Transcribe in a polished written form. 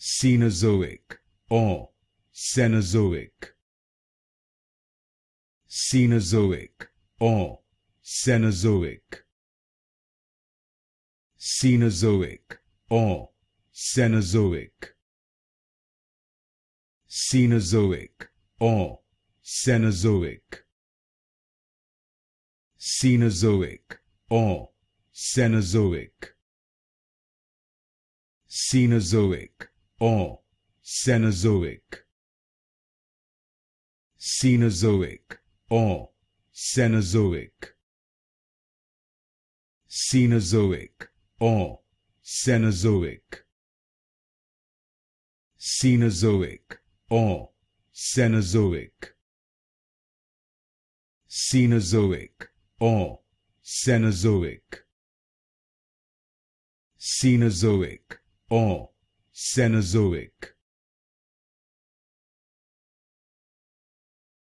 Cenozoic or Cenozoic. Cenozoic or Cenozoic. Cenozoic or Cenozoic. Cenozoic or Cenozoic. Cenozoic or Cenozoic. Cenozoic or Cenozoic. Cenozoic or Cenozoic. Cenozoic or Cenozoic. Cenozoic or Cenozoic. Cenozoic or Cenozoic. Cenozoic or Cenozoic.